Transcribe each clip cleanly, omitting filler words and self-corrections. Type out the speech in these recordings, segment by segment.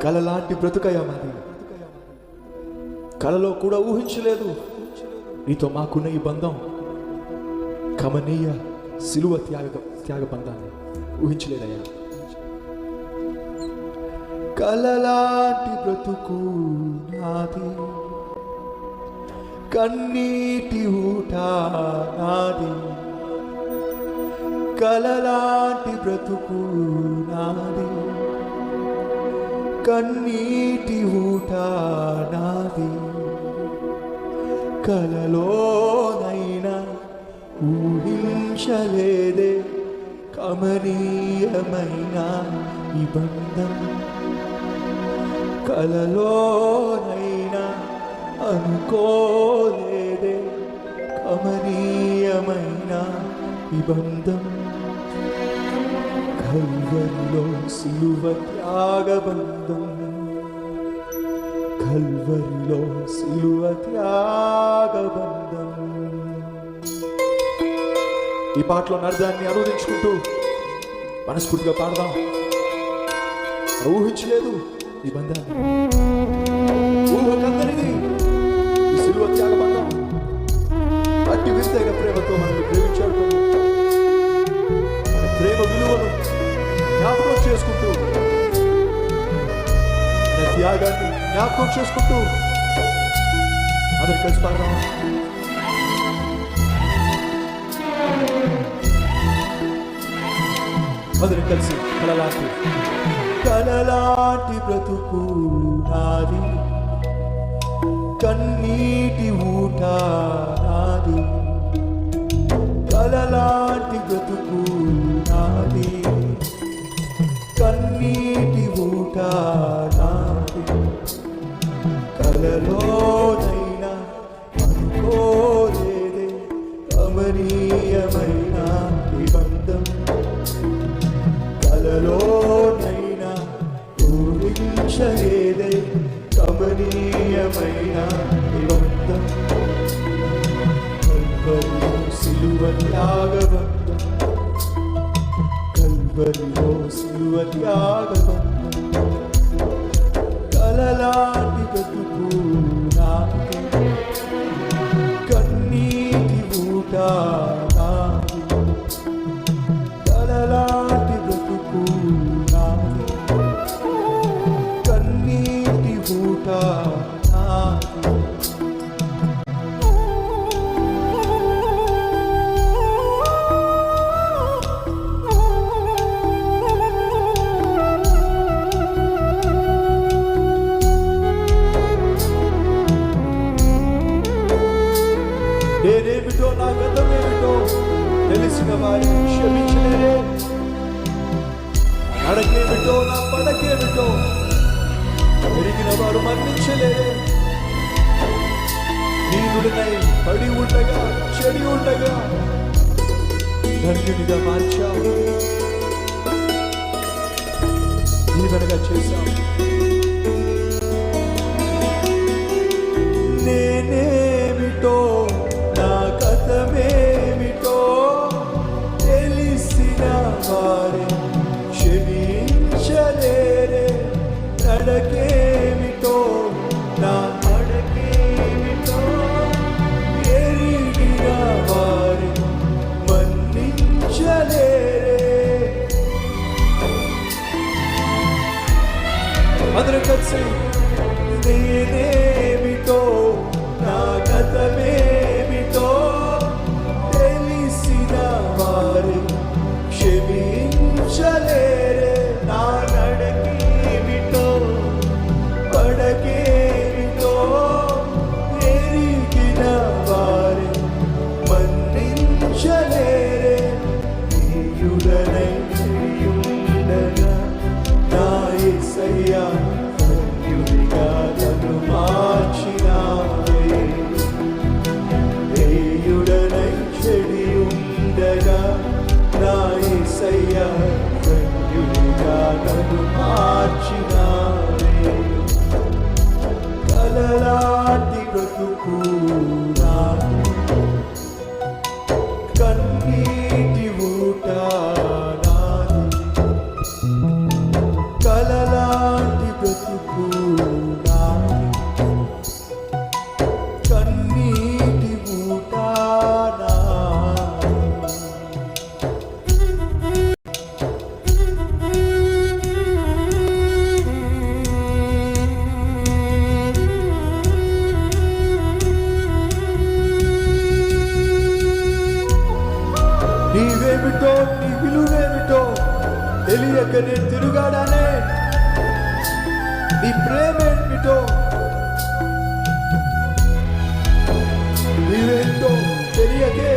కలలాంటి బ్రతుకయ్యా మాది. కలలో కూడా ఊహించలేదు నీతో మాకున్న ఈ బంధం, కమనీయ సిలువ త్యాగ బంధాన్ని ఊహించలేదయ్యా. కలలాంటి బ్రతుకు నాది, కన్నీటి ఊట నాది. కలలాంటి బ్రతుకు నాది, కన్నీటి ఊట నాది. కలలోనైనా ఊహించలేదే కమనీయమైన ఈ బంధం. కలలోనైనా అనుకోలేదే కమనీయమైన ఈ బంధం. కల్వరిలో సిలువ త్యాగ బంధం, కల్వరిలో సిలువ త్యాగ బంధం. ఈ పాటలో అర్థాన్ని అనువదించుకుంటూ మనస్ఫూర్తిగా పాడదాం. ఊహించలేదు ఈ బంధాన్ని, ఊహకందరిది ఈ సిలువ త్యాగ బంధం. అట్టి వింతైన ప్రేమతో మనల్ని ప్రేమించాడు. ప్రేమ విలువను జ్ఞాపకం చేసుకుంటూ, త్యాగాన్ని జ్ఞాపకం చేసుకుంటూ అందరికి కలిసి పాడదాం. అందరికి కలిసి కలలాంటి బ్రతుకు నాది, కన్నీటి ఊట నాది. కలలాంటి బ్రతుకు నాది, కన్నీటి ఊట నాది. కలలోనైనా అనుకోలేదే కమనీయమైన ఈ బంధం. కలలోనైనా ఊహించలేదే కమనీయమైన ఈ బంధం. కల్వరిలో సిలువ త్యాగ బంధం, కల్వరిలో సిలువ త్యాగ బంధం. కలలాంటి బ్రతుకు నాది, కన్నీటి ఊట నాది. కలలాంటి బ్రతుకు నాది, కన్నీటి ఊట నాది. నేనేమిటో నా గతమేమిటో తెలిసిన వారిని క్షమించలేరే, నడకేమిటో నా పడకేమిటో ఎరిగిన వారు మన్నించలేరే. నీనుడినై పడి ఉండగా చెడి ఉండగా ధన్యునిగా మార్చావు, దీవెనగా చేశావు. నేనేమిటో నా గతమేమిటో తెలిసిన వారి క్షమించలేరే. నడకేమిటో నా నడకేమిటో ఎరిగిన వారి మన్నించలేరే. అందరూ కలిసి నేనేమిటో నా గతమేమిటో తెలిసిన వారి క్షమించలేరే. నా నడకేమిటో పడకేమిటో ఎరిగిన వారి మన్నించలేరే. నీయుడనై ఉండగా నా యేసయ్యా ధన్యునిగా నన్ను నీ ప్రేమ ఏమిటో, నీవేంటో తెలియకే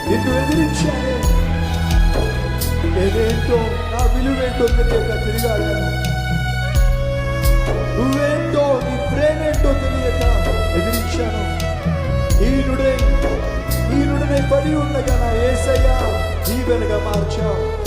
నిన్ను ఎదిరించానే. నేనేంటో నా విలువేంటో తెలియక తిరిగాడాను. నువ్వేంటో నీ ప్రేమేంటో తెలియక ఎదిరించాను. ఈనుడై పడి ఉండగా నా యేసయ్య దీవెనగా మార్చావు.